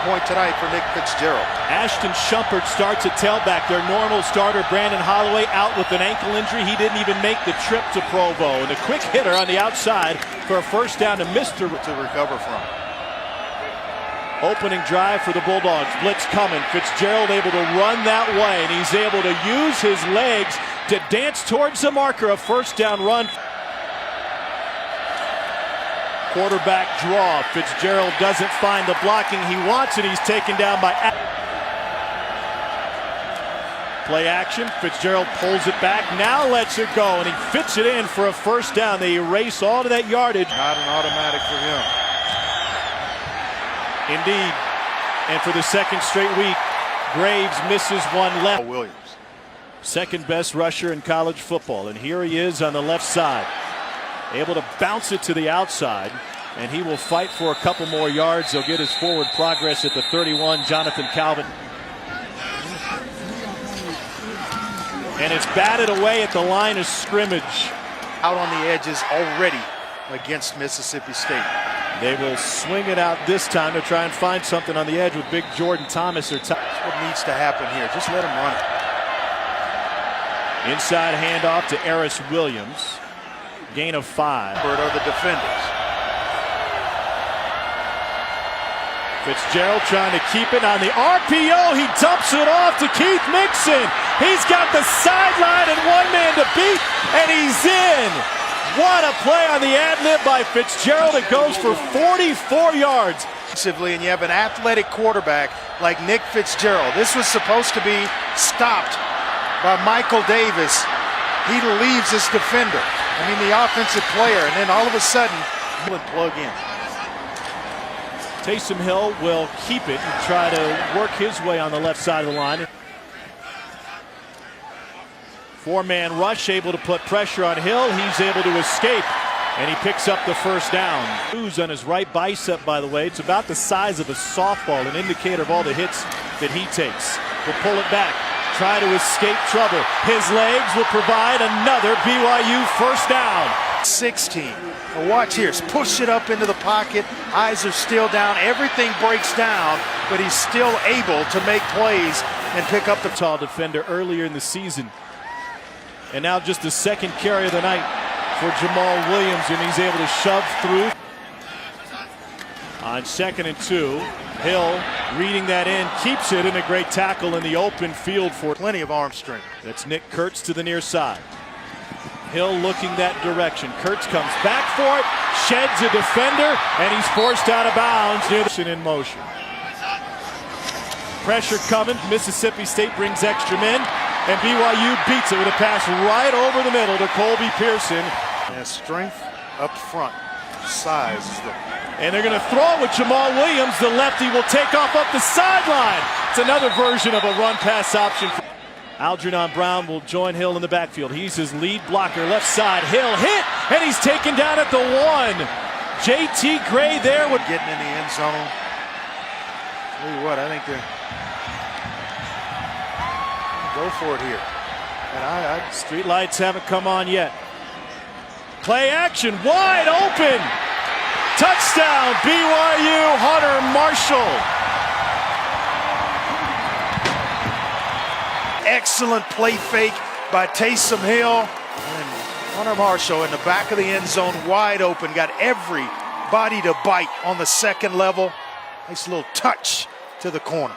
Point tonight for Nick Fitzgerald. Ashton Shumpert starts at tailback. Their normal starter, Brandon Holloway, out with an ankle injury. He didn't even make the trip to Provo. And a quick hitter on the outside for a first down to Mr. to recover from. Opening drive for the Bulldogs. Blitz coming. Fitzgerald able to run that way, and he's able to use his legs to dance towards the marker. A first down run. Quarterback draw. Fitzgerald doesn't find the blocking he wants, and he's taken down by play action. Fitzgerald pulls it back, now lets it go, and he fits it in for a first down. They erase all of that yardage. Not an automatic for him. Indeed. And for the second straight week, Graves misses one left. Williams. Second best rusher in college football, and here he is on the left side. Able to bounce it to the outside, and he will fight for a couple more yards. He'll get his forward progress at the 31, Jonathan Calvin. And it's batted away at the line of scrimmage. Out on the edges already against Mississippi State. They will swing it out this time to try and find something on the edge with big Jordan Thomas. That's what needs to happen here. Just let him run it. Inside handoff to Eris Williams. Gain of 5. Are the defenders. Fitzgerald trying to keep it on the RPO. He dumps it off to Keith Mixon. He's got the sideline and one man to beat, and he's in. What a play on the ad-lib by Fitzgerald. It goes for 44 yards. And you have an athletic quarterback like Nick Fitzgerald. This was supposed to be stopped by Michael Davis. He leaves this defender. I mean, the offensive player, and then all of a sudden, plug in. Taysom Hill will keep it and try to work his way on the left side of the line. Four-man rush, able to put pressure on Hill. He's able to escape, and he picks up the first down. Bruise on his right bicep, by the way. It's about the size of a softball, an indicator of all the hits that he takes. Will pull it back, try to escape trouble. His legs will provide another BYU first down. 16. Now watch here. Push it up into the pocket. Eyes are still down. Everything breaks down, but he's still able to make plays and pick up the tall defender earlier in the season. And now just the second carry of the night for Jamal Williams, and he's able to shove through. On 2nd and 2, Hill reading that in, keeps it in a great tackle in the open field for plenty of arm strength. That's Nick Kurtz to the near side. Hill looking that direction. Kurtz comes back for it, sheds a defender, and he's forced out of bounds near the in motion. Pressure coming. Mississippi State brings extra men, and BYU beats it with a pass right over the middle to Colby Pearson. And strength up front. Size is the... And they're going to throw it with Jamal Williams. The lefty will take off up the sideline. It's another version of a run-pass option. Algernon Brown will join Hill in the backfield. He's his lead blocker. Left side, Hill hit, and he's taken down at the 1. J.T. Gray there with getting in the end zone. Tell you what, I think they're go for it here. And street lights haven't come on yet. Play action, wide open. Touchdown, BYU, Hunter Marshall. Excellent play fake by Taysom Hill. And Hunter Marshall in the back of the end zone, wide open. Got everybody to bite on the second level. Nice little touch to the corner.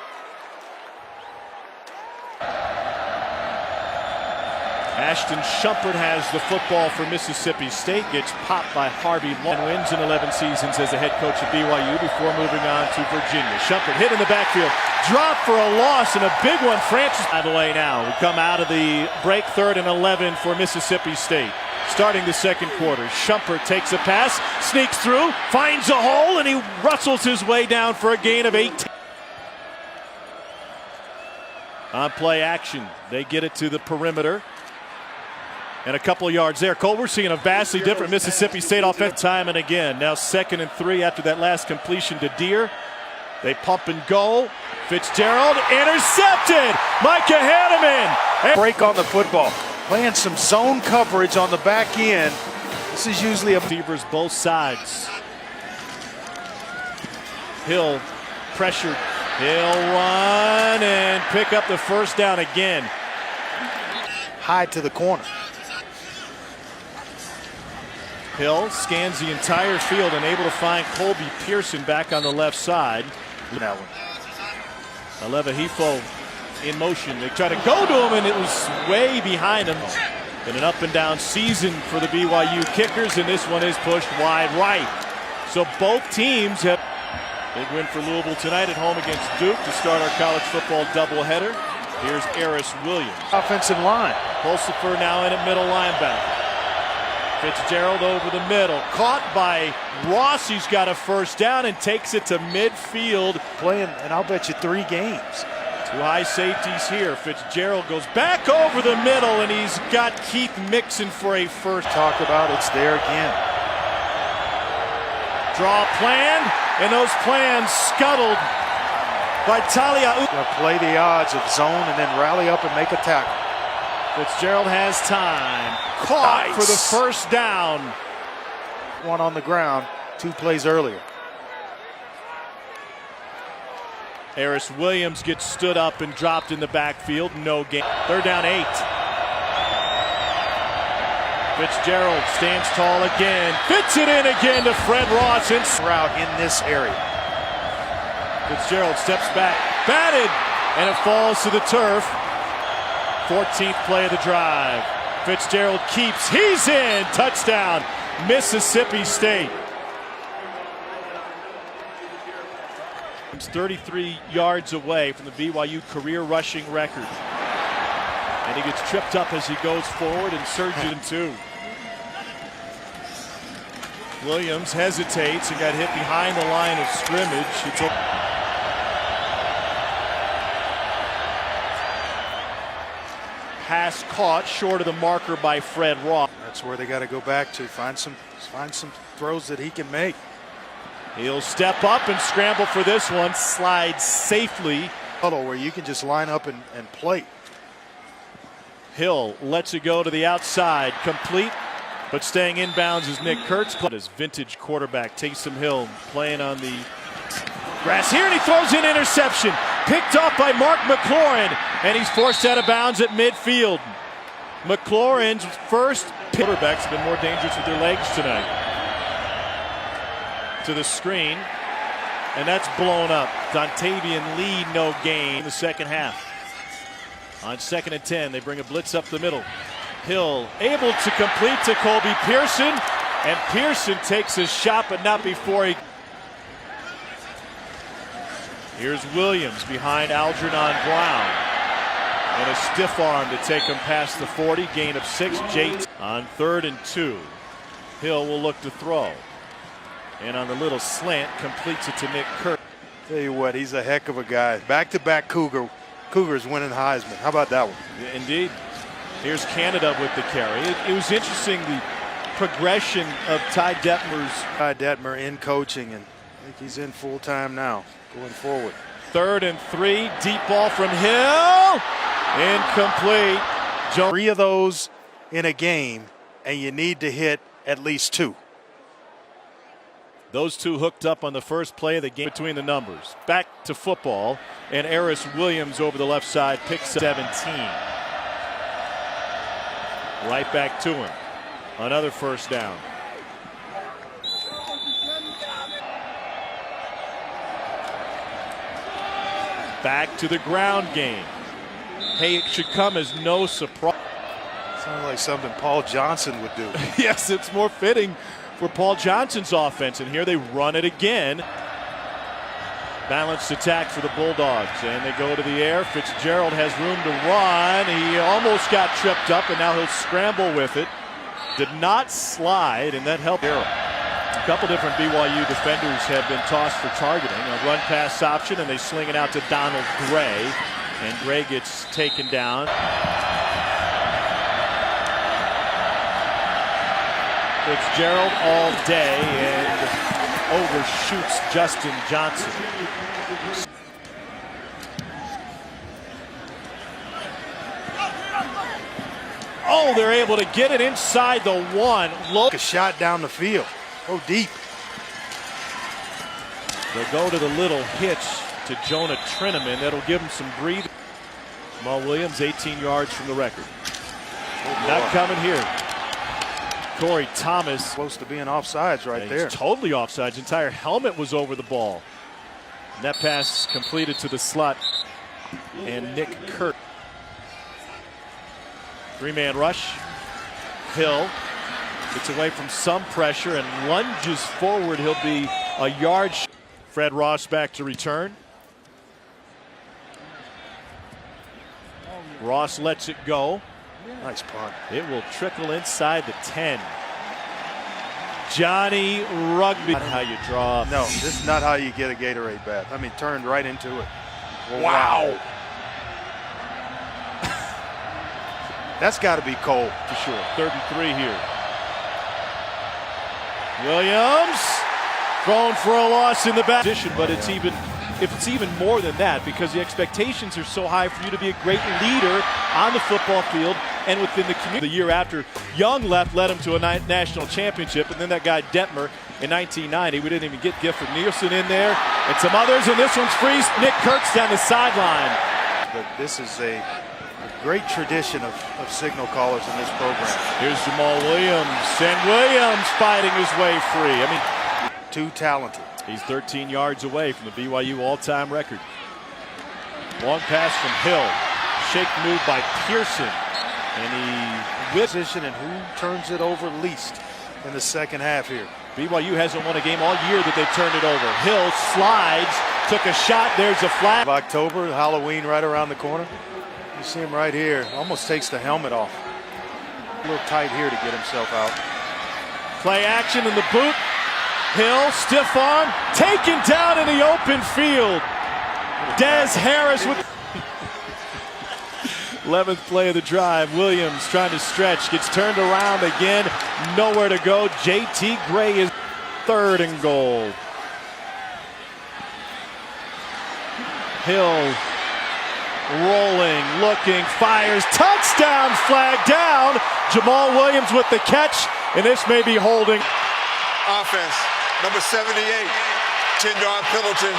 Ashton Shumpert has the football for Mississippi State. Gets popped by Harvey Long. Wins in 11 seasons as the head coach at BYU before moving on to Virginia. Shumpert hit in the backfield. Drop for a loss and a big one. Francis by the way now. We come out of the break, 3rd and 11 for Mississippi State. Starting the second quarter. Shumpert takes a pass, sneaks through, finds a hole, and he rustles his way down for a gain of 18. On play action, they get it to the perimeter. And a couple of yards there. Cole, we're seeing a vastly different Mississippi State offense time and again. Now 2nd and 3 after that last completion to Deere. They pump and go. Fitzgerald intercepted. Micah Hanneman. Break on the football. Playing some zone coverage on the back end. This is usually a receivers both sides. Hill pressured He'll run and pick up the first down again. High to the corner. Hill scans the entire field and able to find Colby Pearson back on the left side. That one. Aleva-Hifo in motion. They try to go to him and it was way behind him. In an up and down season for the BYU kickers, and this one is pushed wide right. So both teams have big win for Louisville tonight at home against Duke to start our college football doubleheader. Here's Eris Williams. Offensive line. Pulsifer now in at middle linebacker. Fitzgerald over the middle. Caught by Ross. He's got a first down and takes it to midfield. Playing, and I'll bet you 3 games. 2 high safeties here. Fitzgerald goes back over the middle, and he's got Keith Mixon for a first. Talk about it's there again. Draw planned, and those plans scuttled by Talia. Play the odds of zone and then rally up and make a tackle. Fitzgerald has time. Caught for the first down. One on the ground 2 plays earlier. Eris Williams gets stood up and dropped in the backfield. No gain. 3rd down 8. Fitzgerald stands tall again. Fits it in again to Fred Ross. Route in this area. Fitzgerald steps back. Batted. And it falls to the turf. 14th play of the drive. Fitzgerald keeps. He's in. Touchdown. Mississippi State. It's 33 yards away from the BYU career rushing record. And he gets tripped up as he goes forward and surges in 2. Williams hesitates and got hit behind the line of scrimmage. Pass caught short of the marker by Fred Ross. That's where they got to go back to. Find some throws that he can make. He'll step up and scramble for this one. Slides safely. Where you can just line up and play. Hill lets it go to the outside. Complete, but staying inbounds is Nick Kurtz. His vintage quarterback, Taysom Hill, playing on the grass here, and he throws an interception. Picked off by Mark McLaurin, and he's forced out of bounds at midfield. McLaurin's first quarterbacks have been more dangerous with their legs tonight. To the screen, and that's blown up. Dontavian Lee, no gain in the second half. On 2nd and 10, they bring a blitz up the middle. Hill able to complete to Colby Pearson, and Pearson takes a shot, but not before he. Here's Williams behind Algernon Brown, and a stiff arm to take him past the 40. Gain of 6. Jake on 3rd and 2. Hill will look to throw. And on the little slant, completes it to Nick Kirk. Tell you what, he's a heck of a guy. Back-to-back Cougars winning Heisman. How about that one? Indeed. Here's Canada with the carry. It was interesting, the progression of Ty Detmer's. Ty Detmer in coaching, and I think he's in full-time now, going forward. 3rd and 3, deep ball from Hill. Incomplete. 3 of those in a game, and you need to hit at least 2. Those 2 hooked up on the first play of the game between the numbers. Back to football, and Eris Williams over the left side picks 17. Right back to him. Another first down. Back to the ground game. Hey, it should come as no surprise. Sounds like something Paul Johnson would do. Yes, it's more fitting for Paul Johnson's offense, and here they run it again. Balanced attack for the Bulldogs, and they go to the air. Fitzgerald has room to run. He almost got tripped up, and now he'll scramble with it. Did not slide, and that helped. A couple different BYU defenders have been tossed for targeting. A run pass option, and they sling it out to Donald Gray, and Gray gets taken down. Fitzgerald all day and overshoots Justin Johnson. Oh, they're able to get it inside the 1. Low. A shot down the field. Go deep. They'll go to the little hitch to Jonah Trineman. That'll give him some breathing. Jamal Williams, 18 yards from the record. Not coming here. Corey Thomas. Close to being offsides right there. Totally offsides. His entire helmet was over the ball. And that pass completed to the slot. And Nick Kurt. Three-man rush. Hill gets away from some pressure and lunges forward. He'll be a yard. Fred Ross back to return. Ross lets it go. Nice punt. It will trickle inside the 10. Johnny Rugby. Not how you draw. No, this is not how you get a Gatorade bath. I mean, turned right into it. Wow. That's got to be cold. For sure. 3rd and 3 here. Williams thrown for a loss in the back. But it's even more than that, because the expectations are so high for you to be a great leader on the football field and within the community. The year after Young led him to a national championship, and then that guy Detmer in 1990. We didn't even get Gifford Nielsen in there, and some others, and this one's free. Nick Kurtz down the sideline. But this is a great tradition of signal callers in this program. Here's Jamal Williams, and Williams fighting his way free. I mean, too talented. He's 13 yards away from the BYU all-time record. Long pass from Hill. Shake move by Pearson. And he whips. Position and who turns it over least in the second half here. BYU hasn't won a game all year that they've turned it over. Hill slides, took a shot. There's a flag. October, Halloween right around the corner. You see him right here. Almost takes the helmet off. A little tight here to get himself out. Play action in the boot. Hill, stiff arm, taken down in the open field. Des Harris with 11th play of the drive. Williams trying to stretch, gets turned around again, nowhere to go. JT Gray is 3rd and goal. Hill rolling, looking, fires, touchdown, flag down. Jamal Williams with the catch, and this may be holding. Offense. Number 78, 10-yard penalty,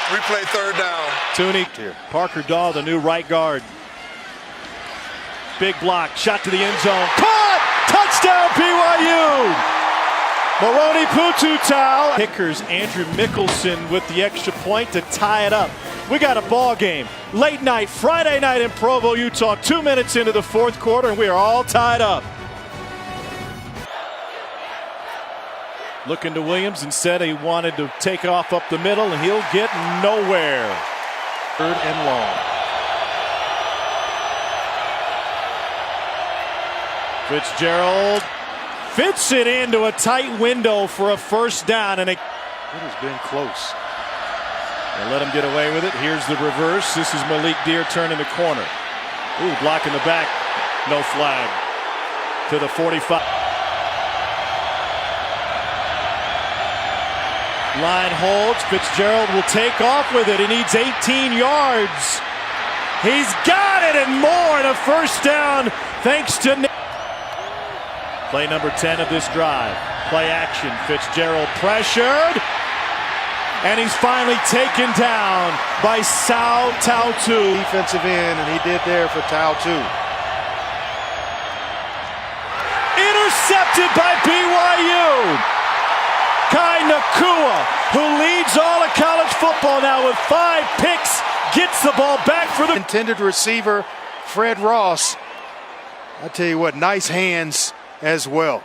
replay 3rd down. Tooney, Parker Dahl, the new right guard. Big block, shot to the end zone. Caught! Touchdown BYU! Moroni Pututau. Kickers Andrew Mickelson with the extra point to tie it up. We got a ball game. Late night, Friday night in Provo, Utah. 2 minutes into the 4th quarter, and we are all tied up. Looking to Williams, and said he wanted to take off up the middle, and he'll get nowhere. 3rd and long. Fitzgerald fits it into a tight window for a 1st down, and it has been close. They let him get away with it. Here's the reverse. This is Malik Deer turning the corner. Ooh, block in the back. No flag. To the 45. Line holds. Fitzgerald will take off with it. He needs 18 yards. He's got it and more, and a 1st down thanks to Nick. Play number 10 of this drive. Play action. Fitzgerald pressured. And he's finally taken down by Sao Tautu. Defensive end, and he did there for Tautu. Intercepted by BYU. Kai Nakua, who leads all of college football now with 5 picks, gets the ball back for the intended receiver, Fred Ross. I tell you what, nice hands as well.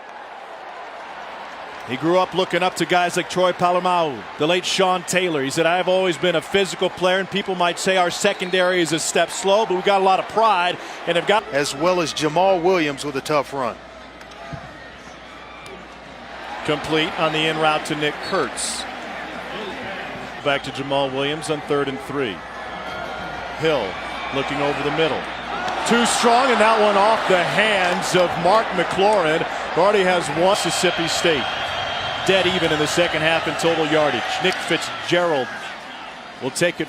He grew up looking up to guys like Troy Polamalu, the late Sean Taylor. He said, I've always been a physical player, and people might say our secondary is a step slow, but we've got a lot of pride and have got. As well as Jamal Williams with a tough run. Complete on the in route to Nick Kurtz. Back to Jamal Williams on 3rd and 3. Hill looking over the middle. Too strong, and that one off the hands of Mark McLaurin, who already has one. Mississippi State dead even in the second half in total yardage. Nick Fitzgerald will take it.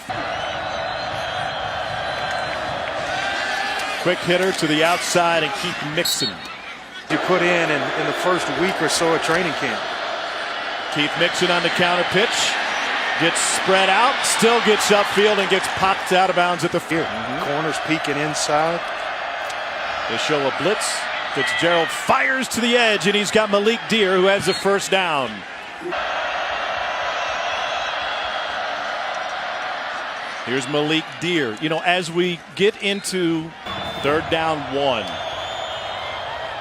Quick hitter to the outside and keep Mixon. You put in the first week or so of training camp. Keith Mixon on the counter pitch. Gets spread out, still gets upfield and gets popped out of bounds at the field. Corners peeking inside. They show a blitz. Fitzgerald fires to the edge, and he's got Malik Deer, who has the first down. Here's Malik Deer. You know, as we get into 3rd down 1,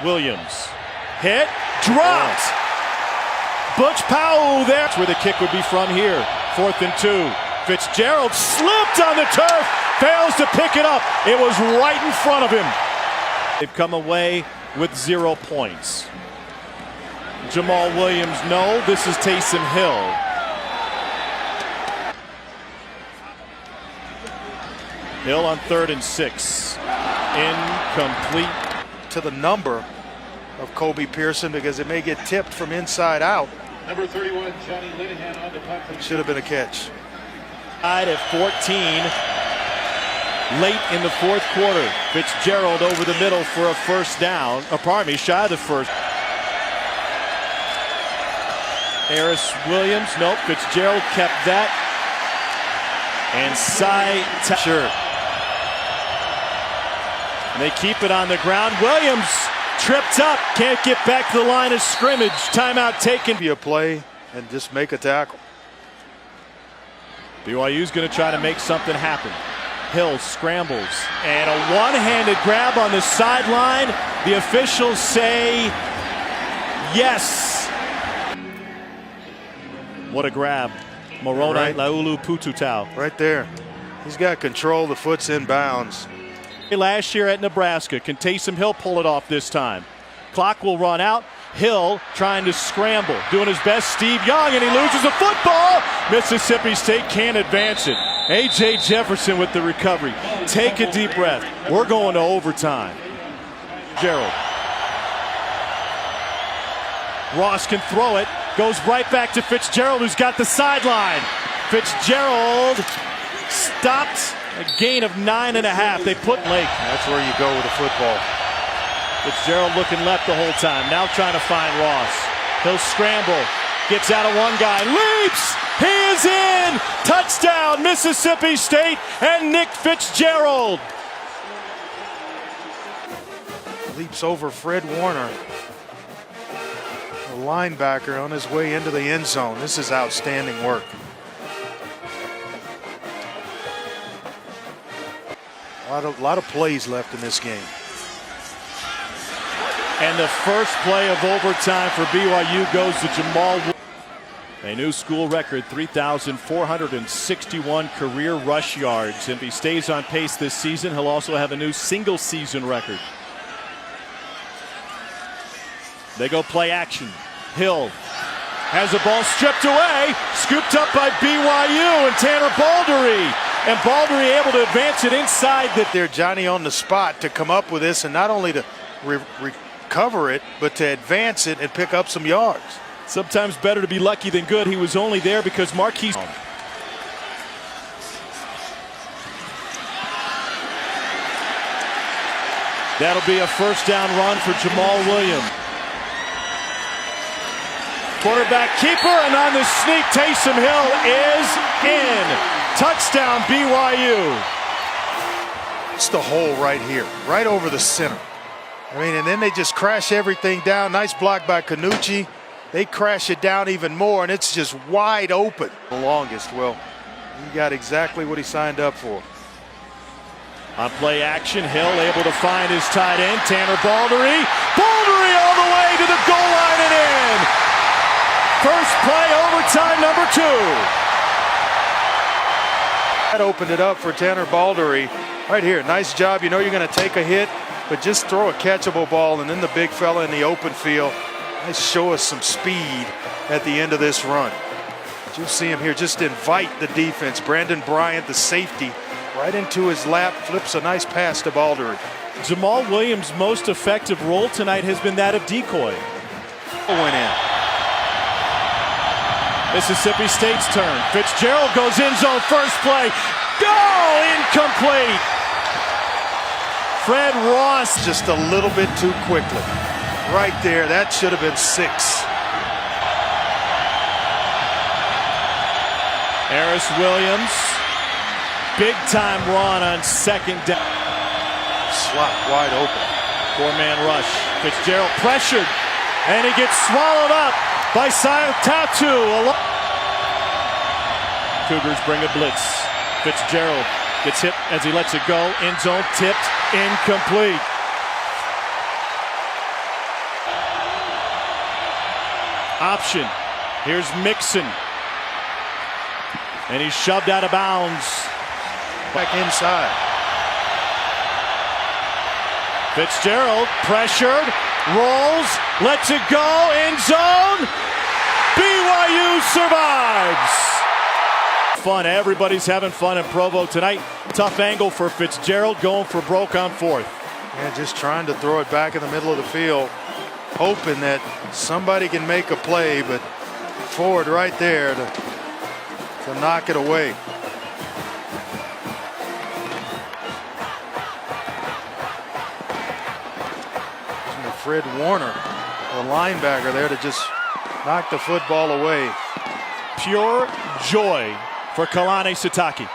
Williams hit, dropped. Butch Powell there. That's where the kick would be from here. 4th and 2. Fitzgerald slipped on the turf, fails to pick it up. It was right in front of him. They've come away with 0 points. Jamal Williams, no. This is Taysom Hill. Hill on 3rd and 6. Incomplete. To the number of Kobe Pearson because it may get tipped from inside out. Number 31, Johnny Linehan on the punt. Should have been a catch. Tied at 14. Late in the 4th quarter. Fitzgerald over the middle for a first down. Pardon me, shy of the first. Harris Williams, nope. Fitzgerald kept that. And sure. And they keep it on the ground. Williams tripped up, can't get back to the line of scrimmage. Timeout taken. Be a play and just make a tackle. BYU's going to try to make something happen. Hill scrambles and a one-handed grab on the sideline. The officials say yes. What a grab. Moroni Right. Laulu Pututau. Right there. He's got control. The foot's in bounds. Last year at Nebraska. Can Taysom Hill pull it off this time? Clock will run out. Hill trying to scramble, doing his best. Steve Young, and he loses the football. Mississippi State can't advance it. A.J. Jefferson with the recovery. Take a deep breath. We're going to overtime. Gerald. Ross can throw it. Goes right back to Fitzgerald, who's got the sideline. Fitzgerald stopped. A gain of 9.5. They put Lake. That's where you go with the football. Fitzgerald looking left the whole time. Now trying to find Ross. He'll scramble. Gets out of one guy. Leaps. He is in. Touchdown, Mississippi State and Nick Fitzgerald. Leaps over Fred Warner. The linebacker on his way into the end zone. This is outstanding work. A lot of plays left in this game. And the first play of overtime for BYU goes to Jamal. A new school record, 3,461 career rush yards. If he stays on pace this season, he'll also have a new single season record. They go play action. Hill has the ball stripped away, scooped up by BYU and Tanner Baldery. And Baldery able to advance it inside There, Johnny on the spot to come up with this, and not only to recover it, but to advance it and pick up some yards. Sometimes better to be lucky than good. He was only there because Marquise. That'll be a first down run for Jamal Williams. Quarterback keeper, and on the sneak, Taysom Hill is in. Touchdown, BYU. It's the hole right here, right over the center. I mean, and then they just crash everything down. Nice block by Canucci. They crash it down even more, and it's just wide open. The longest. Well, he got exactly what he signed up for. On play action, Hill able to find his tight end, Tanner Baldery. Baldery all the way to the goal line and in. First play, overtime number 2. That opened it up for Tanner Baldery. Right here, nice job. You know you're going to take a hit, but just throw a catchable ball, and then the big fella in the open field. Nice show us some speed at the end of this run. You see him here just invite the defense. Brandon Bryant, the safety, right into his lap, flips a nice pass to Baldery. Jamal Williams' most effective role tonight has been that of decoy. Went in. Mississippi State's turn. Fitzgerald goes in zone, first play. Goal, incomplete. Fred Ross. Just a little bit too quickly. Right there, that should have been 6. Harris Williams. Big time run on second down. Slot wide open. Four-man rush. Fitzgerald pressured. And he gets swallowed up by Tatu. Cougars bring a blitz. Fitzgerald gets hit as he lets it go. End zone tipped. Incomplete. Option. Here's Mixon. And he's shoved out of bounds. Back inside. Fitzgerald pressured, rolls, lets it go, end zone. BYU survives. Fun, everybody's having fun in Provo tonight. Tough angle for Fitzgerald, going for broke on fourth. Yeah, just trying to throw it back in the middle of the field, hoping that somebody can make a play, but Ford right there to knock it away. Fred Warner, the linebacker there, to just knock the football away. Pure joy for Kalani Sitake.